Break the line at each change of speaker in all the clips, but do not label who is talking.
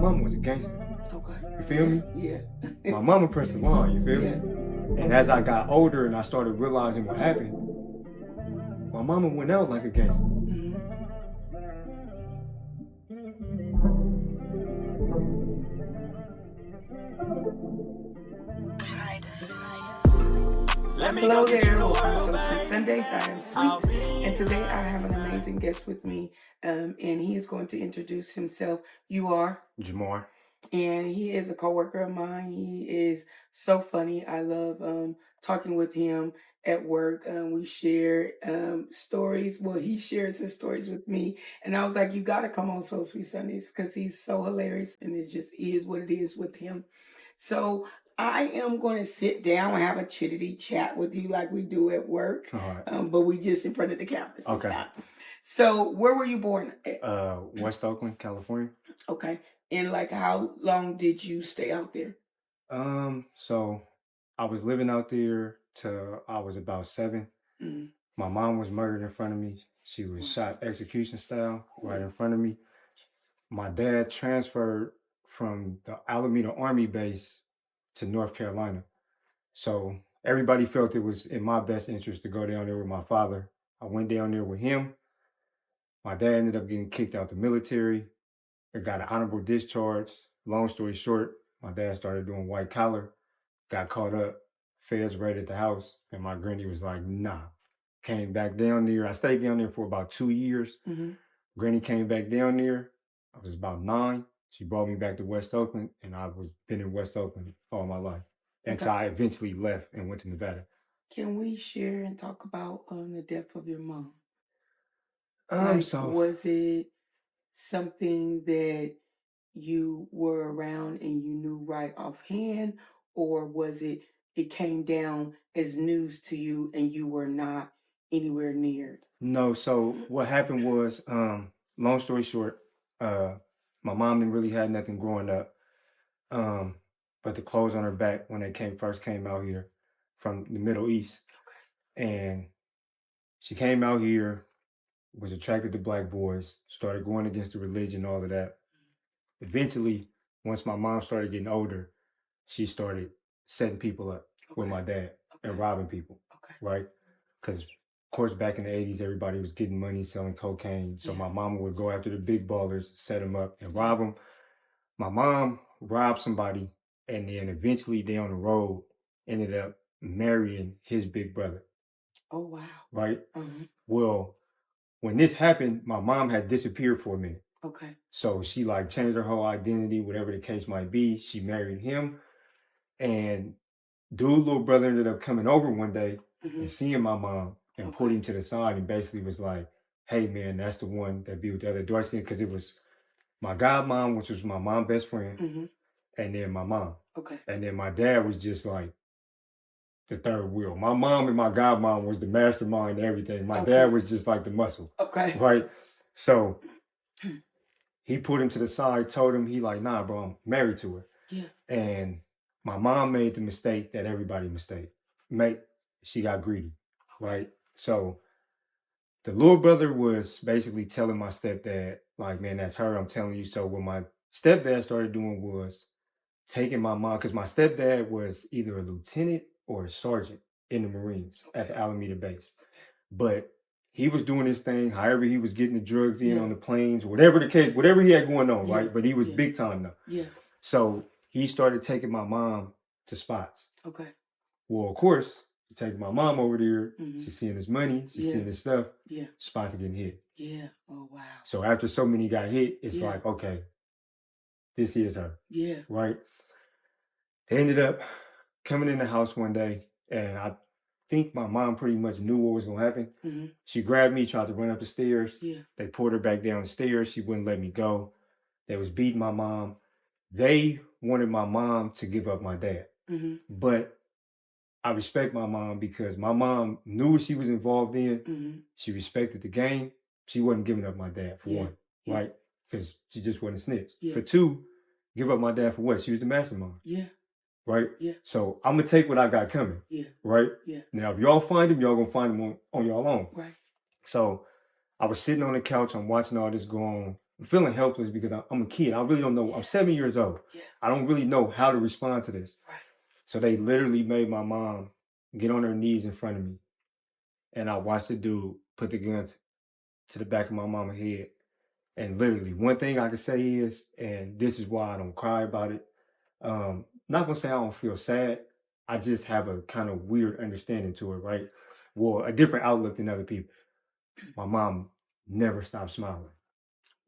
mama was a gangster.
Okay.
You feel me?
Yeah.
My mama pressed the line, you feel
Yeah.
me? And as I got older and I started realizing what happened, my mama went out like a gangster.
Mhm. Hello there, welcome to So Sweet Sundays. I am Sweets, and today I have an amazing guest with me, and he is going to introduce himself. You are?
Jamar.
And he is a coworker of mine. He is so funny. I love talking with him at work. We share stories. Well, he shares his stories with me, and I was like, "You got to come on So Sweet Sundays because he's so hilarious, and it just is what it is with him." So I am going to sit down and have a chittity chat with you like we do at work,
All right.
but we just in front of the cameras this
Okay.
time. So where were you born at?
West Oakland, California.
Okay. And like how long did you stay out there?
So I was living out there till I was about 7.
Mm.
My mom was murdered in front of me. She was shot execution style right in front of me. My dad transferred from the Alameda Army base to North Carolina. So everybody felt it was in my best interest to go down there with my father. I went down there with him. My dad ended up getting kicked out the military. I got an honorable discharge. Long story short, my dad started doing white collar, got caught up, feds raided the house, and my granny was like, nah. Came back down there. I stayed down there for about 2 years.
Mm-hmm.
Granny came back down there. I was about 9. She brought me back to West Oakland, and I was been in West Oakland all my life until I eventually left and went to Nevada.
Can we share and talk about the death of your mom?
So
was it something that you were around and you knew right offhand, or was it came down as news to you and you were not anywhere near?
No, so what happened was, long story short, my mom didn't really have nothing growing up, but the clothes on her back when they first came out here from the Middle East. And she came out here, was attracted to black boys, started going against the religion, all of that. Eventually, once my mom started getting older, she started setting people up with my dad and robbing people, right? Because, of course, back in the 80s, everybody was getting money selling cocaine. So my mama would go after the big ballers, set them up and rob them. My mom robbed somebody and then eventually down the road ended up marrying his big brother.
Oh, wow.
Right?
Mm-hmm.
Well, when this happened, my mom had disappeared for a minute.
Okay.
So she like changed her whole identity, whatever the case might be. She married him. And dude, little brother ended up coming over one day and seeing my mom and put him to the side and basically was like, hey man, that's the one that be with the other dark skin, because it was my godmom, which was my mom's best friend, and then my mom. Okay. And then my dad was just like the third wheel. My mom and my godmom was the mastermind and everything. My dad was just like the muscle. Okay. Right? So he put him to the side, told him, he like, nah, bro, I'm married to her. Yeah. And my mom made the mistake that everybody she got greedy, right? So the little brother was basically telling my stepdad, like, man, that's her, I'm telling you. So what my stepdad started doing was taking my mom, because my stepdad was either a lieutenant or a sergeant in the Marines at the Alameda base. But he was doing his thing, however he was getting the drugs in on the planes, whatever the case, whatever he had going on, right? But he was big time though. Yeah. So he started taking my mom to spots. Okay. Well, of course, taking my mom over there, she's seeing his money, she's seeing his stuff. Yeah. Spots are getting hit. Yeah. Oh wow. So after so many got hit, it's like, okay, this is her. Yeah. Right? They ended up coming in the house one day, and I think my mom pretty much knew what was going to happen. She grabbed me, tried to run up the stairs. Yeah. They pulled her back down the stairs. She wouldn't let me go. They was beating my mom. They wanted my mom to give up my dad. But I respect my mom because my mom knew what she was involved in. She respected the game. She wasn't giving up my dad for one, right? Because she just wasn't a snitch. For two, give up my dad for what? She was the mastermind. Yeah. Right? Yeah. So I'm going to take what I got coming. Yeah. Right? Yeah. Now, if y'all find him, y'all going to find him on y'all own. Right. So I was sitting on the couch. I'm watching all this go on. feeling helpless because I'm a kid. I really don't know. I'm 7 years old.
Yeah.
I don't really know how to respond to this.
Right.
So they literally made my mom get on her knees in front of me. And I watched the dude put the gun to the back of my mama's head. And literally, one thing I can say is, and this is why I don't cry about it. Not gonna say I don't feel sad. I just have a kind of weird understanding to it, right? Well, a different outlook than other people. My mom never stopped smiling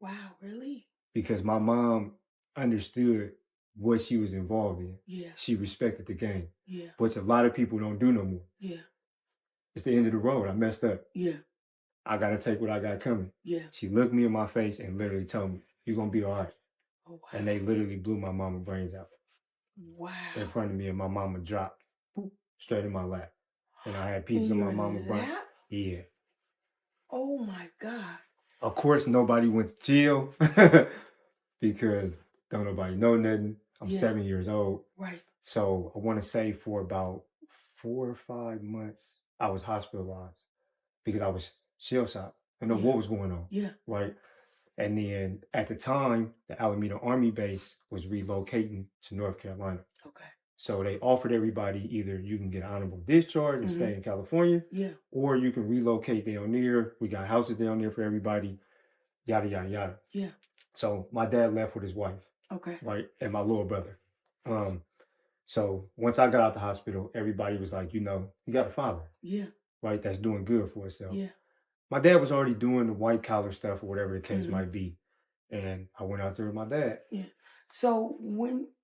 Wow, really?
because my mom understood what she was involved in.
Yeah.
She respected the game,
Yeah.
which a lot of people don't do no more.
Yeah.
It's the end of the road. I messed up.
Yeah.
I gotta take what I got coming.
Yeah.
She looked me in my face and literally told me, "You're gonna be all right."
Oh, wow.
And they literally blew my mama's brains out
Wow.
in front of me, and my mama dropped straight in my lap. And I had pieces
In
of my
your
mama's brain.
lap?
Yeah.
Oh my God.
Of course, nobody went to jail because don't nobody know nothing. I'm
Yeah.
7 years old.
Right.
So I want to say for about 4 or 5 months, I was hospitalized because I was shell shocked. I know
Yeah.
what was going on.
Yeah.
Right. And then at the time, the Alameda Army base was relocating to North Carolina.
Okay.
So they offered everybody either you can get an honorable discharge and stay in California,
Yeah.
or you can relocate down there. We got houses down there for everybody, yada, yada, yada.
Yeah.
So my dad left with his wife,
Okay.
right, and my little brother. So once I got out the hospital, everybody was like, you got a father,
Yeah.
right, that's doing good for himself.
Yeah.
My dad was already doing the white collar stuff or whatever the case might be. And I went out there with my dad.
Yeah. So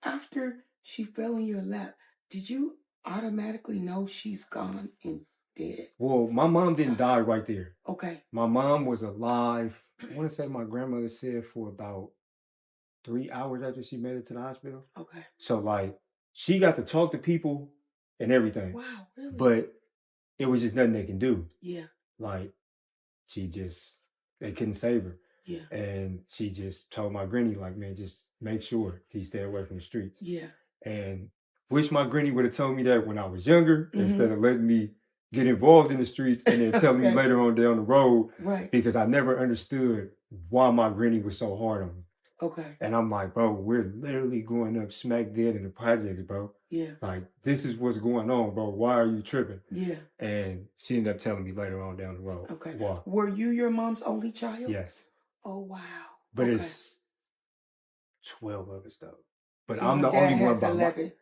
after she fell in your lap, did you automatically know she's gone and dead?
Well, my mom didn't die right there.
Okay.
My mom was alive. I want to say my grandmother said for about 3 hours after she made it to the hospital.
Okay.
So like she got to talk to people and everything.
Wow, really?
But it was just nothing they can do.
Yeah.
Like they couldn't save her.
Yeah.
And she just told my granny, like, man, just make sure he stay away from the streets.
Yeah.
And wish my granny would have told me that when I was younger instead of letting me get involved in the streets and then telling me later on down the road.
Right.
Because I never understood why my granny was so hard on me.
Okay.
And I'm like, bro, we're literally growing up smack dead in the projects, bro.
Yeah.
Like, this is what's going on, bro. Why are you tripping?
Yeah.
And she ended up telling me later on down the road.
Okay.
Why.
Were you your mom's only child?
Yes.
Oh, wow.
But it's 12 of us, though. But
so
I'm the only one by
11.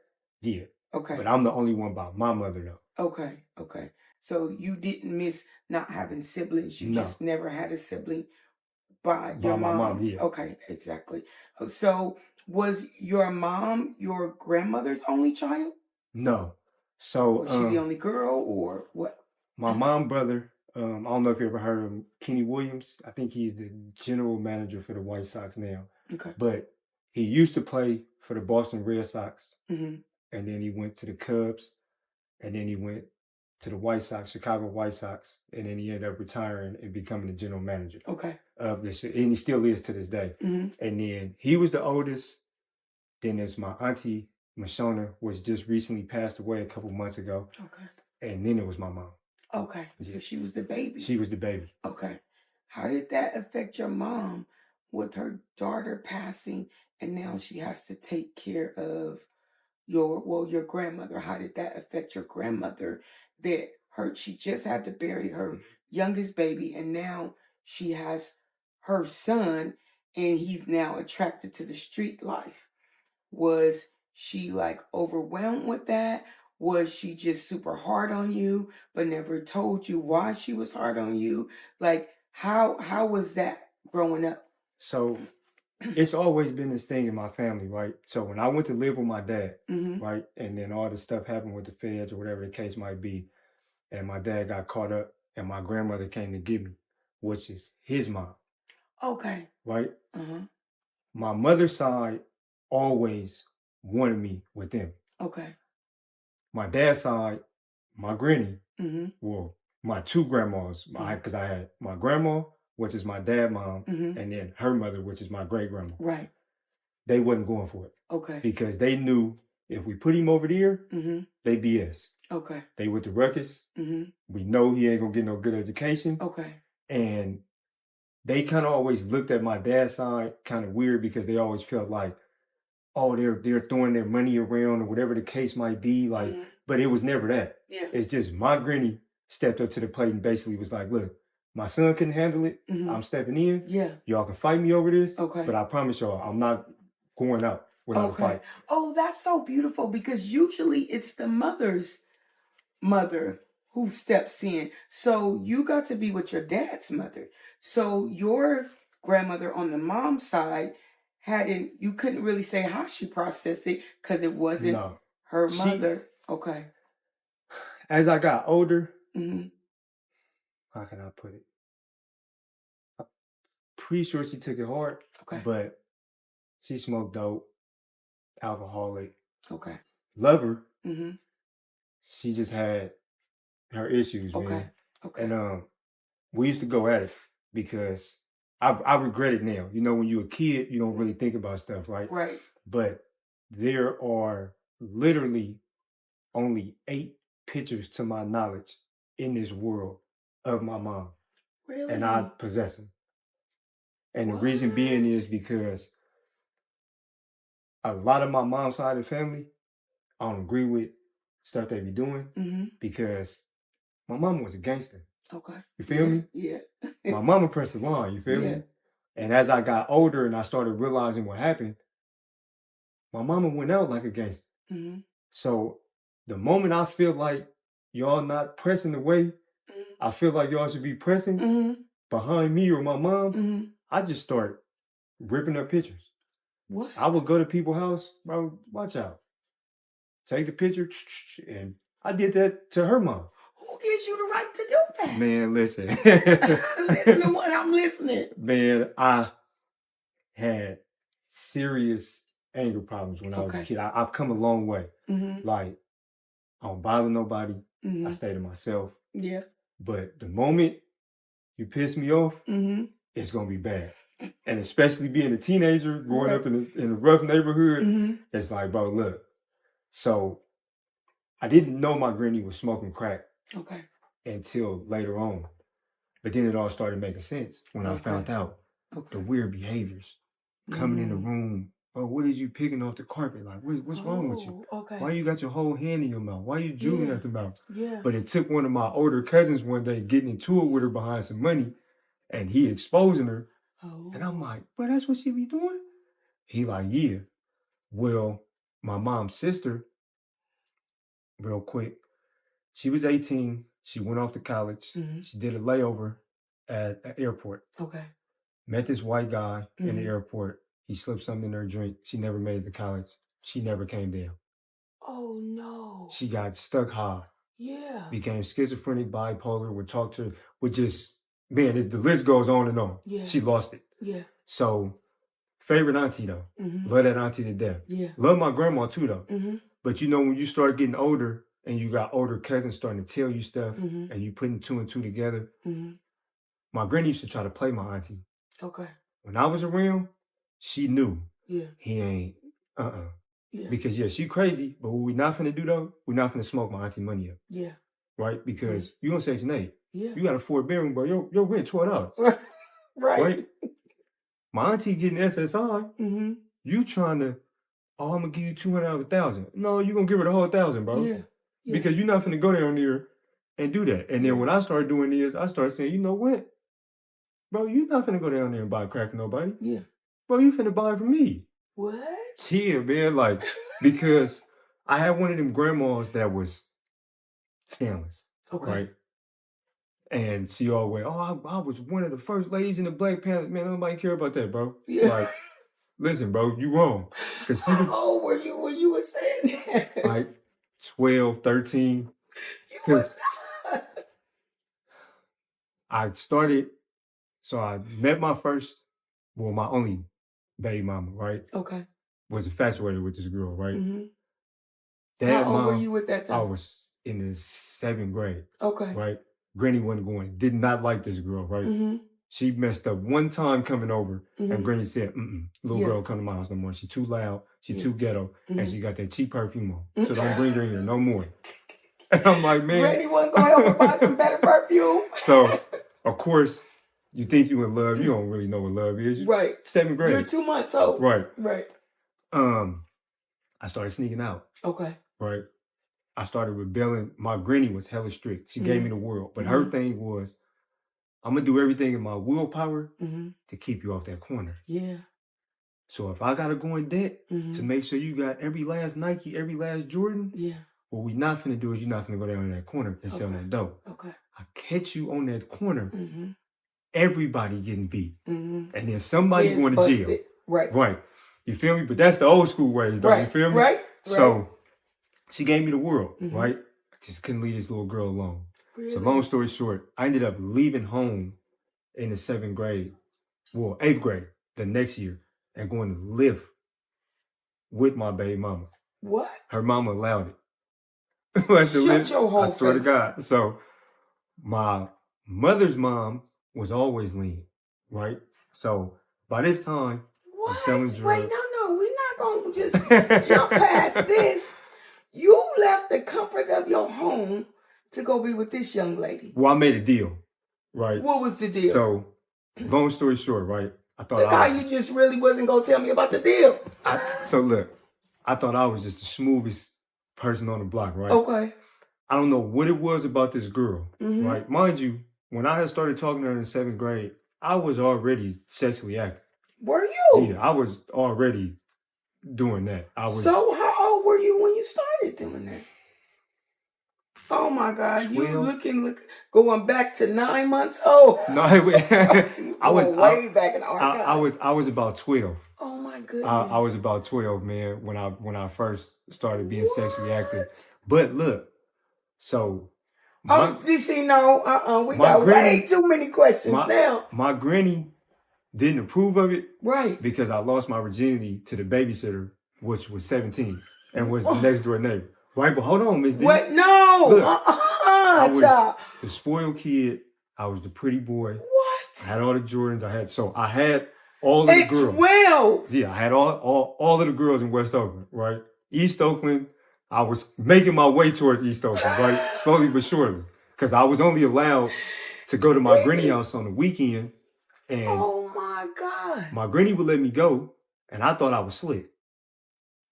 Yeah.
Okay.
But I'm the only one by my mother, though.
Okay. Okay. So you didn't miss not having siblings. You just never had a sibling by your
my
mom.
mom, yeah.
Okay, exactly. So was your mom your grandmother's only child?
No. So
was she the only girl or what?
My mom brother, I don't know if you ever heard of him, Kenny Williams. I think he's the general manager for the White Sox now.
Okay.
But he used to play for the Boston Red Sox.
Mm-hmm.
And then he went to the Cubs. And then he went to the White Sox, Chicago White Sox. And then he ended up retiring and becoming the general manager.
Okay.
Of this. And he still is to this day.
Mm-hmm.
And then he was the oldest. Then there's my auntie, Mashona, was just recently passed away a couple months ago.
Okay.
And then it was my mom.
Okay.
Yeah.
So she was the baby.
She was the baby.
Okay. How did that affect your mom with her daughter passing and now she has to take care of your grandmother? How did that affect your grandmother that she just had to bury her youngest baby and now she has her son and he's now attracted to the street life? Was she like overwhelmed with that? Was she just super hard on you but never told you why she was hard on you? Like how was that growing up?
So it's always been this thing in my family, right? So when I went to live with my dad, right, and then all this stuff happened with the feds or whatever the case might be, and my dad got caught up and my grandmother came to get me, which is his mom.
Okay.
Right? My mother's side always wanted me with them.
Okay.
My dad's side, my granny, well, my two grandmas, because I had my grandma, which is my dad's mom, and then her mother, which is my great grandma.
Right.
They wasn't going for it.
Okay.
Because they knew if we put him over there, they BS.
Okay.
They with the ruckus. We know he ain't gonna get no good education.
Okay.
And they kind of always looked at my dad's side kind of weird because they always felt like, oh, they're throwing their money around or whatever the case might be. Like, but it was never that.
Yeah.
It's just my granny stepped up to the plate and basically was like, look, my son couldn't handle it. I'm stepping in.
Yeah.
Y'all can fight me over this.
Okay.
But I promise y'all, I'm not going out without a fight.
Oh, that's so beautiful because usually it's the mother's mother who steps in. So you got to be with your dad's mother. So your grandmother on the mom's side you couldn't really say how she processed it because it wasn't her mother. Okay.
As I got older, how can I put it? I'm pretty sure she took it hard. Okay. But she smoked dope, alcoholic. Okay. Love her. She just had her issues, man. Okay. And we used to go at it because I regret it now. You know, when you're a kid, you don't really think about stuff, right? Right. But there are literally only 8 pictures to my knowledge in this world of my mom. Really? And I possess them. And the reason being is because a lot of my mom's side of the family, I don't agree with stuff they be doing because my mama was a gangster. Okay. You feel me? Yeah. My mama pressed the line, you feel me? And as I got older and I started realizing what happened, my mama went out like a gangster. So the moment I feel like y'all not pressing the way I feel like y'all should be pressing behind me or my mom, I just start ripping up pictures. What? I would go to people's house, bro, watch out. Take the picture, and I did that to her mom. Who gives you the right to do that? Man, listen. Listen to what I'm listening. Man, I had serious anger problems when I was a kid. I've come a long way. Like, I don't bother nobody. I stay to myself. Yeah. But the moment you piss me off, it's going to be bad. And especially being a teenager, growing up in a rough neighborhood, it's like, bro, look. So I didn't know my granny was smoking crack until later on. But then it all started making sense when I found out the weird behaviors. Coming in the room, oh, what is you picking off the carpet? Like, what's wrong with you? Why you got your whole hand in your mouth? Why you drooling at the mouth? Yeah. But it took one of my older cousins one day getting into it with her behind some money, and he exposing her. Oh. And I'm like, bro, that's what she be doing? He like, yeah. Well, my mom's sister, real quick, she was 18. She went off to college. She did a layover at an airport. Okay. Met this white guy in the airport. He slipped something in her drink. She never made it to college. She never came down. Oh, no. She got stuck high. Yeah. Became schizophrenic, bipolar, would just, man, the list goes on and on. Yeah. She lost it. Yeah. So, favorite auntie, though. Love that auntie to death. Yeah. Love my grandma, too, though. But, you know, when you start getting older and you got older cousins starting to tell you stuff and you putting 2 and 2 together, my granny used to try to play my auntie. Okay. When I was around, she knew. Yeah. He ain't, Yeah. Because, she crazy, but what we not finna do, though, we not finna smoke my auntie money up. Yeah. Right? Because you on Section 8. Yeah. You got a 4-bedroom, bro. Your rent $12. Right? My auntie getting SSI. You trying to, oh, I'm gonna give you 200 out of 1,000. No, you gonna give her the whole 1,000, bro. Yeah. Because you're not finna go down there and do that. And then when I started doing this, I started saying, you know what? Bro, you not finna go down there and buy crack for nobody. Yeah. Bro, you finna buy it from me. What? Yeah, man. Like, because I had one of them grandmas that was scandalous. Okay. Right? And she always, oh, I was one of the first ladies in the Black Panther. Man, nobody care about that, bro. Yeah. Like, listen, bro, you wrong. How old were you when you were saying that? Like 12, 13. Because I started, so I met my only baby mama, right? Okay. Was infatuated with this girl, right? How old were you at that time? I was in the 7th grade. Okay. Right? Granny wasn't going, did not like this girl, right? She messed up one time coming over, and Granny said, little girl come to my house no more. She too loud, she too ghetto, and she got that cheap perfume on. So don't bring her in here no more. And I'm like, man. Granny wasn't going to help her buy some better perfume. So, of course, You think you in love, you don't really know what love is.
Right.
7th grade.
You're 2 months old.
Right.
Right.
I started sneaking out.
Okay.
Right. I started rebelling. My granny was hella strict. She gave me the world. But her thing was, I'm going to do everything in my willpower to keep you off that corner.
Yeah.
So if I got to go in debt to make sure you got every last Nike, every last Jordan, what we not finna do is you're not finna go down in that corner and sell that dope.
Okay.
I catch you on that corner, everybody getting beat. And then somebody going to jail.
Right.
Right. You feel me? But that's the old school ways, though.
Right.
You feel me?
Right.
So she gave me the world, right? I just couldn't leave this little girl alone.
Really?
So long story short, I ended up leaving home in the 7th grade, well, 8th grade, the next year, and going to live with my baby mama.
What?
Her mama allowed it.
Shut your whole
I swear to
face.
God. So my mother's mom was always lean, right? So by this time, I'm selling drugs.
Wait, no, we're not going to just jump past this. You left the comfort of your home to go be with this young lady.
Well, I made a deal, right?
What was the deal?
So, long story short, right? I thought
look how you just really wasn't going to tell me about the deal.
So look, I thought I was just the smoothest person on the block, right?
Okay.
I don't know what it was about this girl, right? Mind you, when I had started talking to her in the 7th grade, I was already sexually active.
Were you?
Yeah, I was already doing that.
So how old were you when you started doing that? Oh my God,
12.
you looking going back to 9 months old.
No, I was
way back in the archive.
I was about 12.
Oh my goodness.
I was about 12, man, when I first started being sexually active. But look, so
we got way too many questions now.
My granny didn't approve of it,
right?
Because I lost my virginity to the babysitter, which was 17 and was the next door neighbor. Right, but hold on, Miss D.
What? No.
Look, I was the spoiled kid. I was the pretty boy.
What?
I had all the Jordans. I had all of the girls.
12.
Yeah, I had all of the girls in West Oakland, right? East Oakland, I was making my way towards East Oakland, right? Slowly but surely. Because I was only allowed to go to my granny house on the weekend. And
oh my God.
My granny would let me go, and I thought I was slick.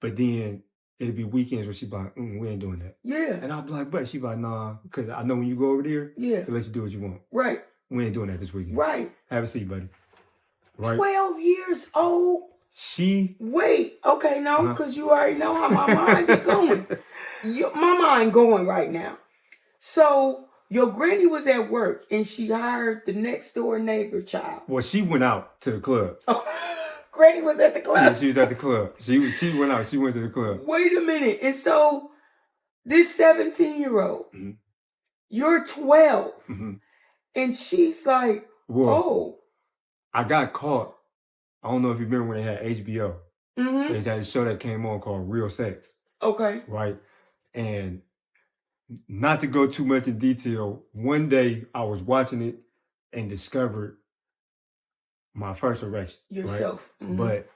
But then it'd be weekends where she'd be like, we ain't doing that.
Yeah.
And I'd be like, but she'd be like, nah, because I know when you go over there,
they
let you do what you want.
Right.
We ain't doing that this weekend.
Right.
Have a seat, buddy. Right.
12 years old.
Wait.
Okay, no, because you already know how my mind be going. My mind going right now. So your granny was at work and she hired the next door neighbor child.
Well, she went out to the club.
Oh, granny was at the club.
Yeah, she was at the club. She went out. She went to the club.
Wait a minute. And so this 17-year-old, you're 12. And she's like, I got caught. I don't know if you remember when they had HBO. They had a show that came on called Real Sex. Okay.
Right. And not to go too much in detail, one day I was watching it and discovered my first erection.
Yourself.
Right? But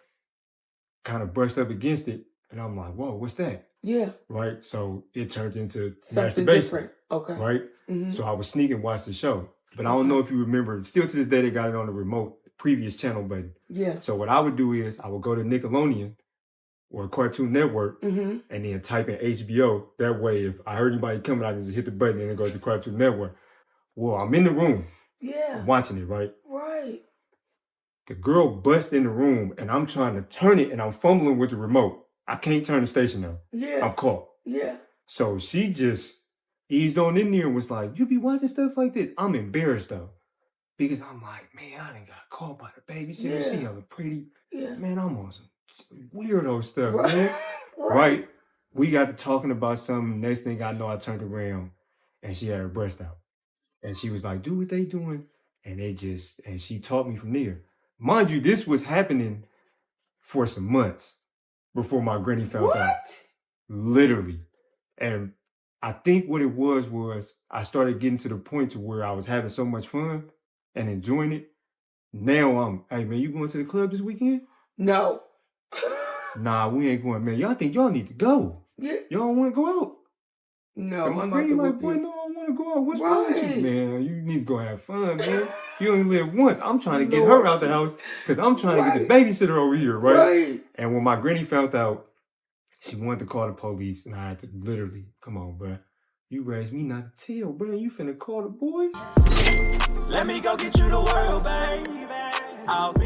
kind of brushed up against it. And I'm like, whoa, what's that?
Yeah.
Right. So it turned into
something
masturbation.
Different. Okay.
Right. So I was sneaking and watched the show. But I don't know if you remember, still to this day, they got it on the remote previous channel button.
Yeah.
So what I would do is I would go to Nickelodeon or Cartoon Network and then type in HBO. That way, if I heard anybody coming, I can just hit the button and it goes to Cartoon Network. Well, I'm in the room.
Yeah.
I'm watching it, right?
Right.
The girl busts in the room and I'm trying to turn it and I'm fumbling with the remote. I can't turn the station on.
Yeah.
I'm caught.
Yeah.
So she just eased on in there and was like, you be watching stuff like this? I'm embarrassed though. Because I'm like, man, I done got caught by the babysitter. Yeah. She hella pretty.
Yeah.
Man, I'm on some weirdo stuff, man. Right? We got to talking about something. Next thing I know, I turned around and she had her breast out. And she was like, do what they doing. And she taught me from there. Mind you, this was happening for some months before my granny found out. Literally. And I think what it was I started getting to the point to where I was having so much fun and enjoying it. Now hey man, you going to the club this weekend?
No.
Nah, we ain't going, man. Y'all think y'all need to go.
Yeah.
Y'all don't want to go out.
No.
And my granny like, boy, no, I don't want to go out. What's wrong with you, man? You need to go have fun, man. You only live once. I'm trying to get
Lord
her out the house because I'm trying to get the
Right.
babysitter over here, right?
Right.
And when my granny found out, she wanted to call the police, and I had to literally, come on, bro. You raised me not to tell, bro. You finna call the boys?
Let me go get you the world, baby. I'll be